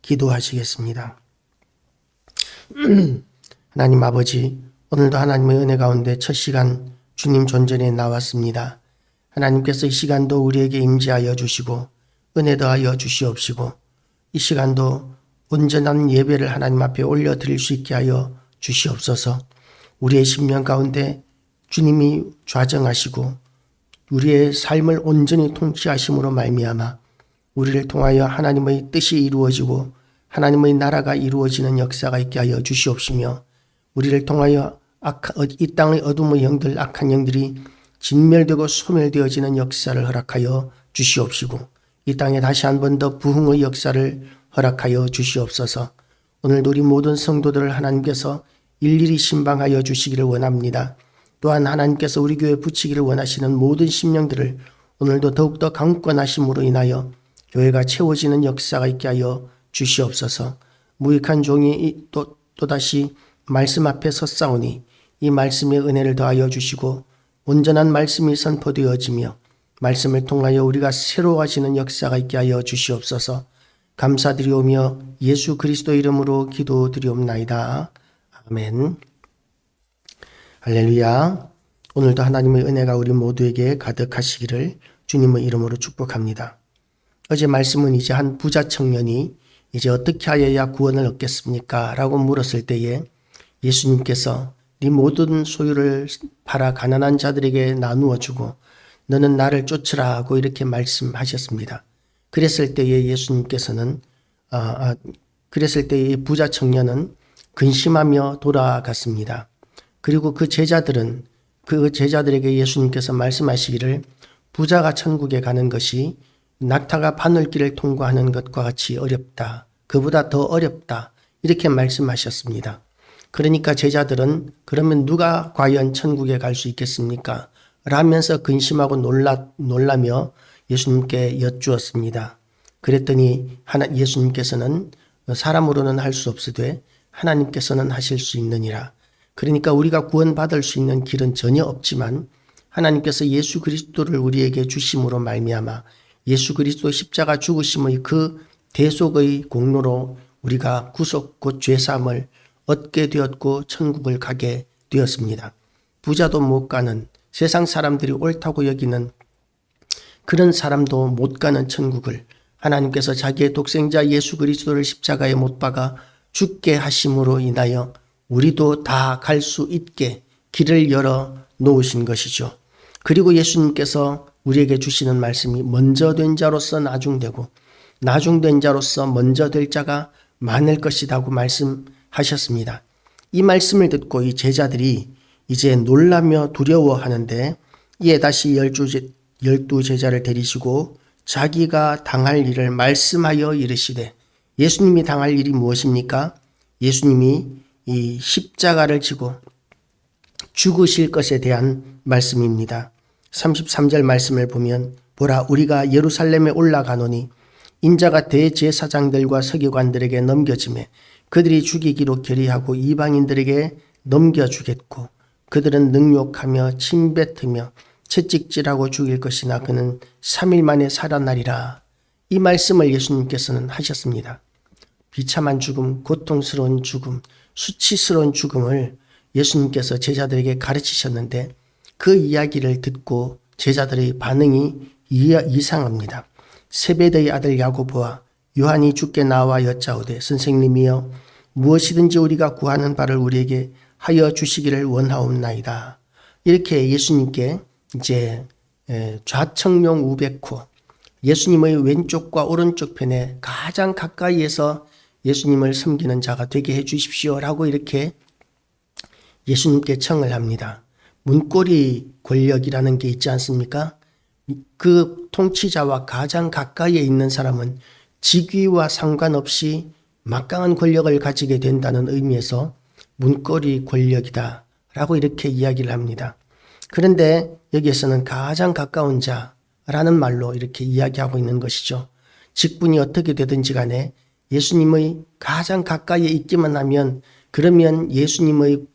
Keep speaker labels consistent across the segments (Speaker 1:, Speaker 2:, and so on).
Speaker 1: 기도하시겠습니다. 하나님 아버지, 오늘도 하나님의 은혜 가운데 첫 시간 주님 존전에 나왔습니다. 하나님께서 이 시간도 우리에게 임재하여 주시고 은혜 더하여 주시옵시고 이 시간도 온전한 예배를 하나님 앞에 올려드릴 수 있게 하여 주시옵소서. 우리의 심령 가운데 주님이 좌정하시고 우리의 삶을 온전히 통치하심으로 말미암아 우리를 통하여 하나님의 뜻이 이루어지고 하나님의 나라가 이루어지는 역사가 있게 하여 주시옵시며 우리를 통하여 이 땅의 어둠의 영들, 악한 영들이 진멸되고 소멸되어지는 역사를 허락하여 주시옵시고 이 땅에 다시 한 번 더 부흥의 역사를 허락하여 주시옵소서. 오늘도 우리 모든 성도들을 하나님께서 일일이 신방하여 주시기를 원합니다. 또한 하나님께서 우리 교회에 붙이기를 원하시는 모든 심령들을 오늘도 더욱더 강권하심으로 인하여 교회가 채워지는 역사가 있게 하여 주시옵소서. 무익한 종이 또다시 말씀 앞에 섰사오니 이 말씀의 은혜를 더하여 주시고 온전한 말씀이 선포되어지며 말씀을 통하여 우리가 새로워지는 역사가 있게 하여 주시옵소서. 감사드리오며 예수 그리스도 이름으로 기도드리옵나이다. 아멘. 할렐루야. 오늘도 하나님의 은혜가 우리 모두에게 가득하시기를 주님의 이름으로 축복합니다. 어제 말씀은 이제 한 부자 청년이 이제 어떻게 하여야 구원을 얻겠습니까? 라고 물었을 때에 예수님께서 네 모든 소유를 팔아 가난한 자들에게 나누어 주고 너는 나를 쫓으라 하고 이렇게 말씀하셨습니다. 그랬을 때에 예수님께서는 그랬을 때에 부자 청년은 근심하며 돌아갔습니다. 그리고 그 제자들에게 예수님께서 말씀하시기를 부자가 천국에 가는 것이 낙타가 바늘길을 통과하는 것과 같이 어렵다. 그보다 더 어렵다. 이렇게 말씀하셨습니다. 그러니까 제자들은 그러면 누가 과연 천국에 갈 수 있겠습니까? 라면서 근심하고 놀라며 예수님께 여쭈었습니다. 그랬더니 예수님께서는 사람으로는 할 수 없으되 하나님께서는 하실 수 있느니라. 그러니까 우리가 구원받을 수 있는 길은 전혀 없지만 하나님께서 예수 그리스도를 우리에게 주심으로 말미암아 예수 그리스도 십자가 죽으심의 그 대속의 공로로 우리가 구속 곧 죄사함을 얻게 되었고 천국을 가게 되었습니다. 부자도 못 가는 세상 사람들이 옳다고 여기는 그런 사람도 못 가는 천국을 하나님께서 자기의 독생자 예수 그리스도를 십자가에 못 박아 죽게 하심으로 인하여 우리도 다 갈 수 있게 길을 열어 놓으신 것이죠. 그리고 예수님께서 우리에게 주시는 말씀이 먼저 된 자로서 나중되고 나중된 자로서 먼저 될 자가 많을 것이라고 말씀하셨습니다. 이 말씀을 듣고 이 제자들이 이제 놀라며 두려워하는데 이에 다시 12 제자를 데리시고 자기가 당할 일을 말씀하여 이르시되 예수님이 당할 일이 무엇입니까? 예수님이 이 십자가를 지고 죽으실 것에 대한 말씀입니다. 33절 말씀을 보면 보라 우리가 예루살렘에 올라가노니 인자가 대제사장들과 서기관들에게 넘겨지매 그들이 죽이기로 결의하고 이방인들에게 넘겨주겠고 그들은 능욕하며 침뱉으며 채찍질하고 죽일 것이나 그는 3일 만에 살아나리라. 이 말씀을 예수님께서는 하셨습니다. 비참한 죽음, 고통스러운 죽음, 수치스러운 죽음을 예수님께서 제자들에게 가르치셨는데 그 이야기를 듣고 제자들의 반응이 이상합니다. 세베대의 아들 야고보와 요한이 주께 나와 여짜오되 선생님이여 무엇이든지 우리가 구하는 바를 우리에게 하여 주시기를 원하옵나이다. 이렇게 예수님께 이제 좌청룡 우백호 예수님의 왼쪽과 오른쪽 편에 가장 가까이에서 예수님을 섬기는 자가 되게 해 주십시오라고 이렇게 예수님께 청을 합니다. 문고리 권력이라는 게 있지 않습니까? 그 통치자와 가장 가까이에 있는 사람은 직위와 상관없이 막강한 권력을 가지게 된다는 의미에서 문고리 권력이다 라고 이렇게 이야기를 합니다. 그런데 여기에서는 가장 가까운 자라는 말로 이렇게 이야기하고 있는 것이죠. 직분이 어떻게 되든지 간에 예수님의 가장 가까이에 있기만 하면 그러면 예수님을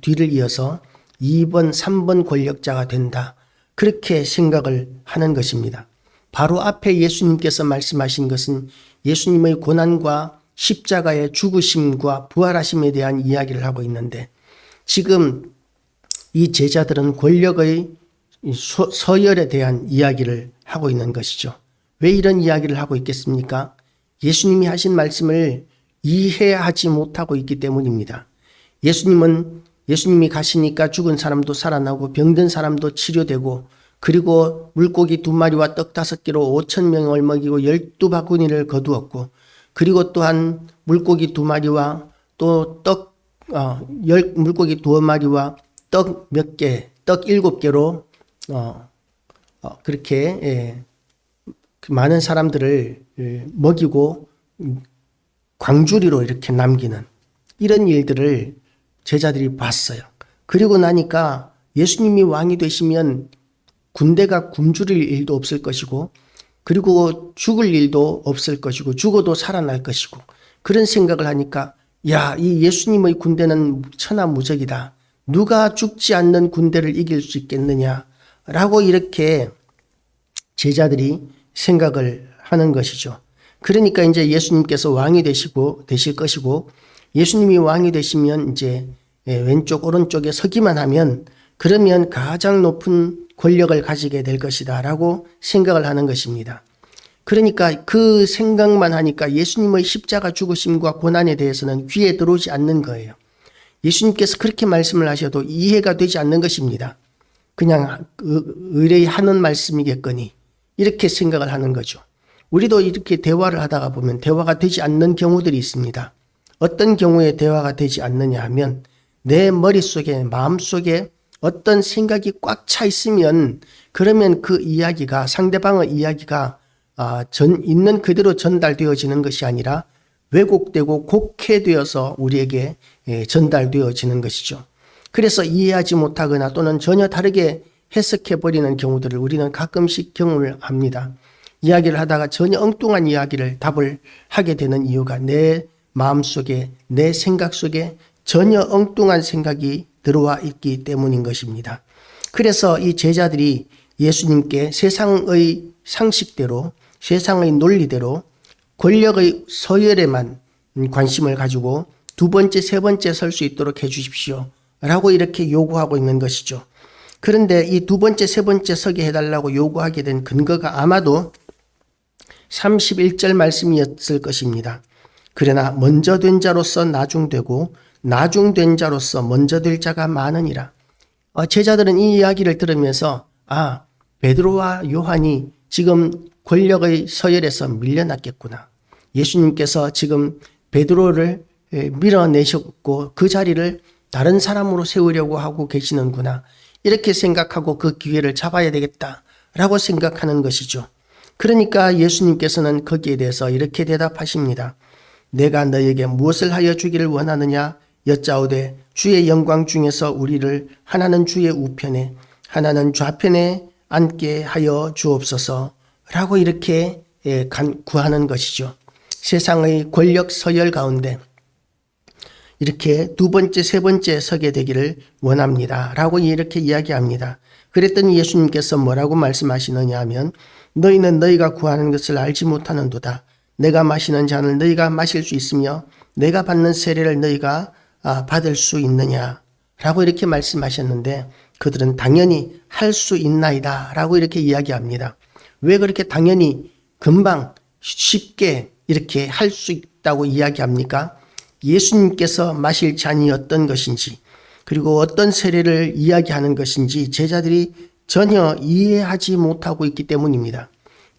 Speaker 1: 뒤를 이어서 2번, 3번 권력자가 된다. 그렇게 생각을 하는 것입니다. 바로 앞에 예수님께서 말씀하신 것은 예수님의 고난과 십자가의 죽으심과 부활하심에 대한 이야기를 하고 있는데, 지금 이 제자들은 권력의 서열에 대한 이야기를 하고 있는 것이죠. 왜 이런 이야기를 하고 있겠습니까? 예수님이 하신 말씀을 이해하지 못하고 있기 때문입니다. 예수님이 가시니까 죽은 사람도 살아나고 병든 사람도 치료되고, 그리고 물고기 2마리와 떡 5개로 5,000명을 먹이고 12바구니를 거두었고, 그리고 또한 물고기 2마리와 또 물고기 2마리와 떡 몇 개, 떡 7개로 그렇게 많은 사람들을 먹이고 광주리로 이렇게 남기는 이런 일들을 제자들이 봤어요. 그리고 나니까 예수님이 왕이 되시면 군대가 굶주릴 일도 없을 것이고, 그리고 죽을 일도 없을 것이고, 죽어도 살아날 것이고, 그런 생각을 하니까 야, 이 예수님의 군대는 천하무적이다. 누가 죽지 않는 군대를 이길 수 있겠느냐라고 이렇게 제자들이 생각을 하는 것이죠. 그러니까 이제 예수님께서 왕이 되실 것이고, 예수님이 왕이 되시면 이제 왼쪽 오른쪽에 서기만 하면 그러면 가장 높은 권력을 가지게 될 것이다라고 생각을 하는 것입니다. 그러니까 그 생각만 하니까 예수님의 십자가 죽으심과 고난에 대해서는 귀에 들어오지 않는 거예요. 예수님께서 그렇게 말씀을 하셔도 이해가 되지 않는 것입니다. 그냥 의뢰의 하는 말씀이겠거니 이렇게 생각을 하는 거죠. 우리도 이렇게 대화를 하다가 보면 대화가 되지 않는 경우들이 있습니다. 어떤 경우에 대화가 되지 않느냐 하면 내 머릿속에 마음속에 어떤 생각이 꽉 차 있으면 그러면 그 이야기가 상대방의 이야기가 있는 그대로 전달되어지는 것이 아니라 왜곡되고 곡해되어서 우리에게 전달되어지는 것이죠. 그래서 이해하지 못하거나 또는 전혀 다르게 해석해버리는 경우들을 우리는 가끔씩 경험을 합니다. 이야기를 하다가 전혀 엉뚱한 이야기를 답을 하게 되는 이유가 내 마음속에 내 생각 속에 전혀 엉뚱한 생각이 들어와 있기 때문인 것입니다. 그래서 이 제자들이 예수님께 세상의 상식대로 세상의 논리대로 권력의 서열에만 관심을 가지고 두 번째, 세 번째 설 수 있도록 해 주십시오 라고 이렇게 요구하고 있는 것이죠. 그런데 이 두 번째, 세 번째 서게 해달라고 요구하게 된 근거가 아마도 31절 말씀이었을 것입니다. 그러나 먼저 된 자로서 나중되고 나중된 자로서 먼저 될 자가 많으니라. 제자들은 이 이야기를 들으면서 베드로와 요한이 지금 권력의 서열에서 밀려났겠구나. 예수님께서 지금 베드로를 밀어내셨고 그 자리를 다른 사람으로 세우려고 하고 계시는구나. 이렇게 생각하고 그 기회를 잡아야 되겠다라고 생각하는 것이죠. 그러니까 예수님께서는 거기에 대해서 이렇게 대답하십니다. 내가 너에게 무엇을 하여 주기를 원하느냐 여짜오되 주의 영광 중에서 우리를 하나는 주의 우편에 하나는 좌편에 앉게 하여 주옵소서 라고 이렇게 구하는 것이죠. 세상의 권력 서열 가운데 이렇게 두 번째, 세 번째 서게 되기를 원합니다 라고 이렇게 이야기합니다. 그랬더니 예수님께서 뭐라고 말씀하시느냐 하면 너희는 너희가 구하는 것을 알지 못하는도다. 내가 마시는 잔을 너희가 마실 수 있으며 내가 받는 세례를 너희가 받을 수 있느냐 라고 이렇게 말씀하셨는데 그들은 당연히 할 수 있나이다 라고 이렇게 이야기합니다. 왜 그렇게 당연히 금방 쉽게 이렇게 할 수 있다고 이야기합니까? 예수님께서 마실 잔이 어떤 것인지 그리고 어떤 세례를 이야기하는 것인지 제자들이 전혀 이해하지 못하고 있기 때문입니다.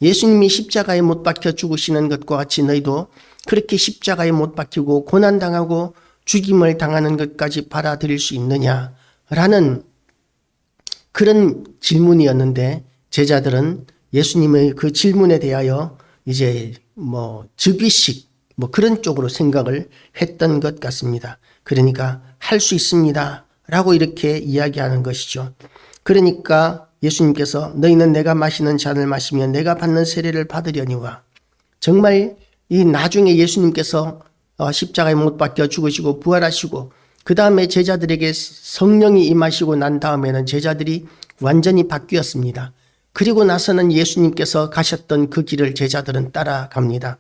Speaker 1: 예수님이 십자가에 못 박혀 죽으시는 것과 같이 너희도 그렇게 십자가에 못 박히고 고난당하고 죽임을 당하는 것까지 받아들일 수 있느냐라는 그런 질문이었는데 제자들은 예수님의 그 질문에 대하여 이제 즉위식 그런 쪽으로 생각을 했던 것 같습니다. 그러니까 할 수 있습니다 라고 이렇게 이야기하는 것이죠. 그러니까 예수님께서 너희는 내가 마시는 잔을 마시면 내가 받는 세례를 받으려니와 정말 이 나중에 예수님께서 십자가에 못 박혀 죽으시고 부활하시고 그 다음에 제자들에게 성령이 임하시고 난 다음에는 제자들이 완전히 바뀌었습니다. 그리고 나서는 예수님께서 가셨던 그 길을 제자들은 따라갑니다.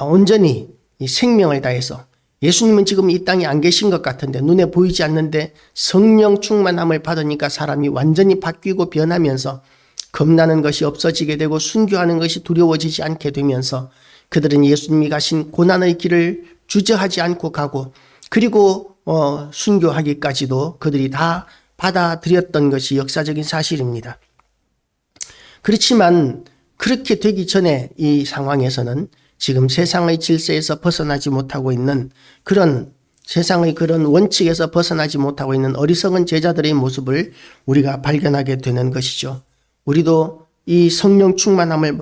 Speaker 1: 온전히 이 생명을 다해서 예수님은 지금 이 땅에 안 계신 것 같은데 눈에 보이지 않는데 성령 충만함을 받으니까 사람이 완전히 바뀌고 변하면서 겁나는 것이 없어지게 되고 순교하는 것이 두려워지지 않게 되면서 그들은 예수님이 가신 고난의 길을 주저하지 않고 가고 그리고 순교하기까지도 그들이 다 받아들였던 것이 역사적인 사실입니다. 그렇지만 그렇게 되기 전에 이 상황에서는 지금 세상의 질서에서 벗어나지 못하고 있는 그런 세상의 그런 원칙에서 벗어나지 못하고 있는 어리석은 제자들의 모습을 우리가 발견하게 되는 것이죠. 우리도 이 성령 충만함을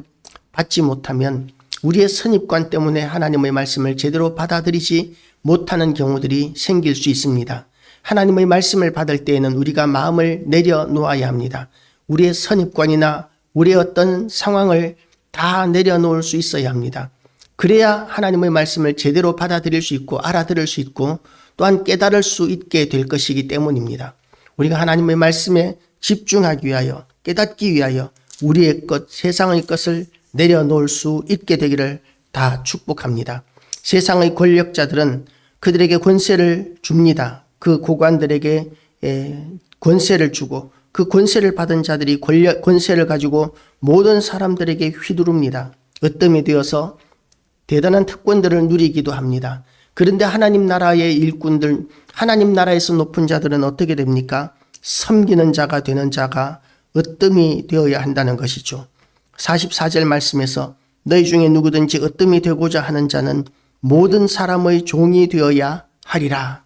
Speaker 1: 받지 못하면 우리의 선입관 때문에 하나님의 말씀을 제대로 받아들이지 못하는 경우들이 생길 수 있습니다. 하나님의 말씀을 받을 때에는 우리가 마음을 내려놓아야 합니다. 우리의 선입관이나 우리의 어떤 상황을 다 내려놓을 수 있어야 합니다. 그래야 하나님의 말씀을 제대로 받아들일 수 있고 알아들을 수 있고 또한 깨달을 수 있게 될 것이기 때문입니다. 우리가 하나님의 말씀에 집중하기 위하여 깨닫기 위하여 우리의 것, 세상의 것을 내려놓을 수 있게 되기를 다 축복합니다. 세상의 권력자들은 그들에게 권세를 줍니다. 그 고관들에게 권세를 주고 그 권세를 받은 자들이 권세를 가지고 모든 사람들에게 휘두릅니다. 으뜸이 되어서 대단한 특권들을 누리기도 합니다. 그런데 하나님 나라의 일꾼들, 하나님 나라에서 높은 자들은 어떻게 됩니까? 섬기는 자가 되는 자가 으뜸이 되어야 한다는 것이죠. 44절 말씀에서 너희 중에 누구든지 으뜸이 되고자 하는 자는 모든 사람의 종이 되어야 하리라.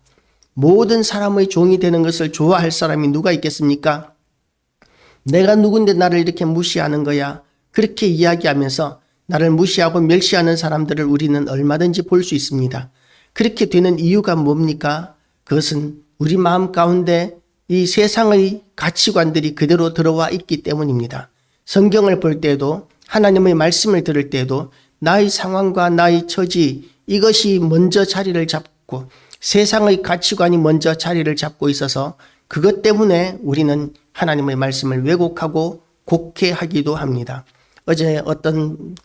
Speaker 1: 모든 사람의 종이 되는 것을 좋아할 사람이 누가 있겠습니까? 내가 누군데 나를 이렇게 무시하는 거야. 그렇게 이야기하면서 나를 무시하고 멸시하는 사람들을 우리는 얼마든지 볼 수 있습니다. 그렇게 되는 이유가 뭡니까? 그것은 우리 마음 가운데 이 세상의 가치관들이 그대로 들어와 있기 때문입니다. 성경을 볼 때도 하나님의 말씀을 들을 때도 나의 상황과 나의 처지 이것이 먼저 자리를 잡고 세상의 가치관이 먼저 자리를 잡고 있어서 그것 때문에 우리는 하나님의 말씀을 왜곡하고 곡해하기도 합니다. 어제 어떤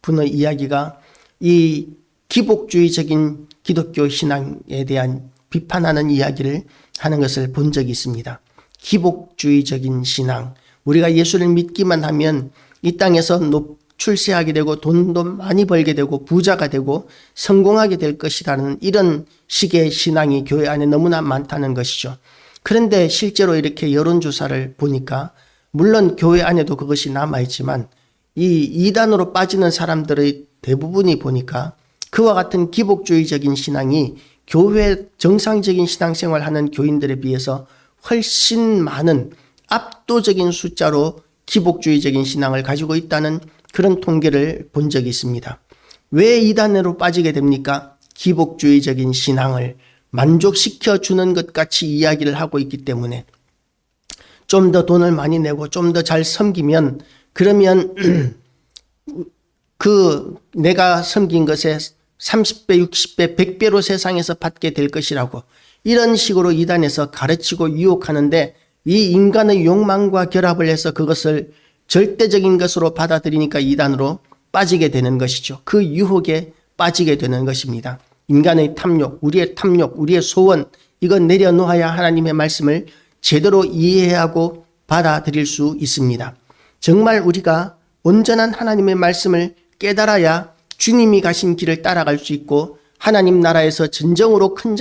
Speaker 1: 분의 이야기가 이 기복주의적인 기독교 신앙에 대한 비판하는 이야기를 하는 것을 본 적이 있습니다. 기복주의적인 신앙. 우리가 예수를 믿기만 하면 이 땅에서 출세하게 되고 돈도 많이 벌게 되고 부자가 되고 성공하게 될 것이라는 이런 식의 신앙이 교회 안에 너무나 많다는 것이죠. 그런데 실제로 이렇게 여론조사를 보니까 물론 교회 안에도 그것이 남아있지만 이 이단으로 빠지는 사람들의 대부분이 보니까 그와 같은 기복주의적인 신앙이 교회 정상적인 신앙생활하는 교인들에 비해서 훨씬 많은 압도적인 숫자로 기복주의적인 신앙을 가지고 있다는 그런 통계를 본 적이 있습니다. 왜 이단으로 빠지게 됩니까? 기복주의적인 신앙을 만족시켜 주는 것 같이 이야기를 하고 있기 때문에 좀 더 돈을 많이 내고 좀 더 잘 섬기면 그러면 그 내가 섬긴 것에 30배, 60배, 100배로 세상에서 받게 될 것이라고 이런 식으로 이단에서 가르치고 유혹하는데 이 인간의 욕망과 결합을 해서 그것을 절대적인 것으로 받아들이니까 이단으로 빠지게 되는 것이죠. 그 유혹에 빠지게 되는 것입니다. 인간의 탐욕, 우리의 소원 이건 내려놓아야 하나님의 말씀을 제대로 이해하고 받아들일 수 있습니다. 정말 우리가 온전한 하나님의 말씀을 깨달아야 주님이 가신 길을 따라갈 수 있고 하나님 나라에서 진정으로 큰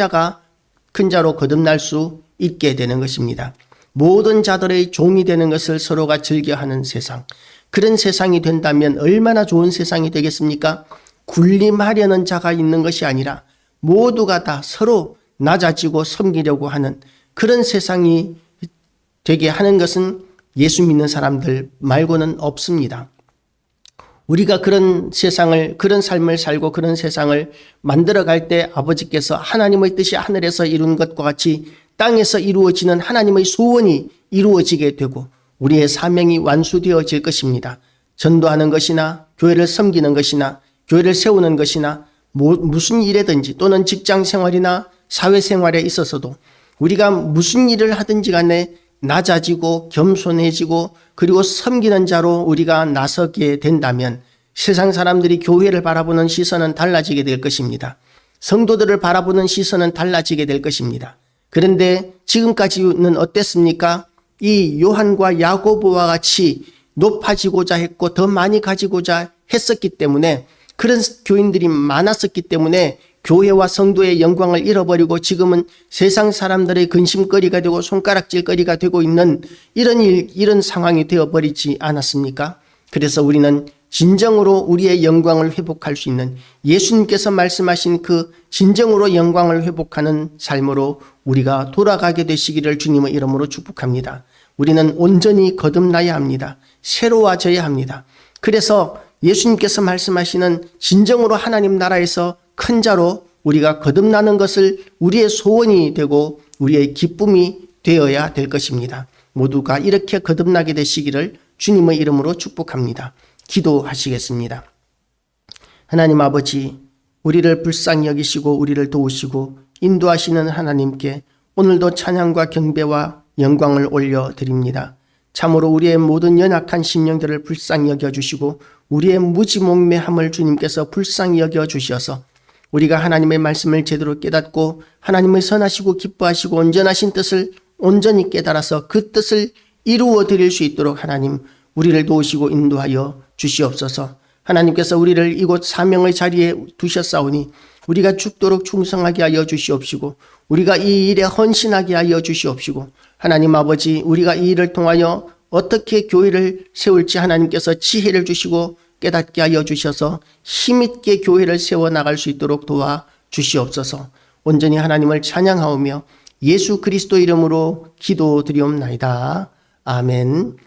Speaker 1: 자로 거듭날 수 있게 되는 것입니다. 모든 자들의 종이 되는 것을 서로가 즐겨하는 세상. 그런 세상이 된다면 얼마나 좋은 세상이 되겠습니까? 군림하려는 자가 있는 것이 아니라 모두가 다 서로 낮아지고 섬기려고 하는 그런 세상이 되게 하는 것은 예수 믿는 사람들 말고는 없습니다. 우리가 그런 세상을, 그런 삶을 살고 그런 세상을 만들어갈 때 아버지께서 하나님의 뜻이 하늘에서 이룬 것과 같이 땅에서 이루어지는 하나님의 소원이 이루어지게 되고 우리의 사명이 완수되어질 것입니다. 전도하는 것이나 교회를 섬기는 것이나 교회를 세우는 것이나 무슨 일이든지 또는 직장 생활이나 사회 생활에 있어서도 우리가 무슨 일을 하든지 간에 낮아지고 겸손해지고 그리고 섬기는 자로 우리가 나서게 된다면 세상 사람들이 교회를 바라보는 시선은 달라지게 될 것입니다. 성도들을 바라보는 시선은 달라지게 될 것입니다. 그런데 지금까지는 어땠습니까? 이 요한과 야고보와 같이 높아지고자 했고 더 많이 가지고자 했었기 때문에, 그런 교인들이 많았었기 때문에 교회와 성도의 영광을 잃어버리고 지금은 세상 사람들의 근심거리가 되고 손가락질거리가 되고 있는 이런 상황이 되어버리지 않았습니까? 그래서 우리는 진정으로 우리의 영광을 회복할 수 있는, 예수님께서 말씀하신 그 진정으로 영광을 회복하는 삶으로 우리가 돌아가게 되시기를 주님의 이름으로 축복합니다. 우리는 온전히 거듭나야 합니다. 새로워져야 합니다. 그래서 예수님께서 말씀하시는 진정으로 하나님 나라에서 큰 자로 우리가 거듭나는 것을 우리의 소원이 되고 우리의 기쁨이 되어야 될 것입니다. 모두가 이렇게 거듭나게 되시기를 주님의 이름으로 축복합니다. 기도하시겠습니다. 하나님 아버지, 우리를 불쌍히 여기시고 우리를 도우시고 인도하시는 하나님께 오늘도 찬양과 경배와 영광을 올려드립니다. 참으로 우리의 모든 연약한 심령들을 불쌍히 여겨주시고 우리의 무지몽매함을 주님께서 불쌍히 여겨주셔서 우리가 하나님의 말씀을 제대로 깨닫고 하나님의 선하시고 기뻐하시고 온전하신 뜻을 온전히 깨달아서 그 뜻을 이루어 드릴 수 있도록 하나님 우리를 도우시고 인도하여 주시옵소서. 하나님께서 우리를 이곳 사명의 자리에 두셨사오니 우리가 죽도록 충성하게 하여 주시옵시고 우리가 이 일에 헌신하게 하여 주시옵시고, 하나님 아버지, 우리가 이 일을 통하여 어떻게 교회를 세울지 하나님께서 지혜를 주시고 깨닫게 하여 주셔서 힘있게 교회를 세워나갈 수 있도록 도와 주시옵소서. 온전히 하나님을 찬양하오며 예수 그리스도 이름으로 기도드리옵나이다. 아멘.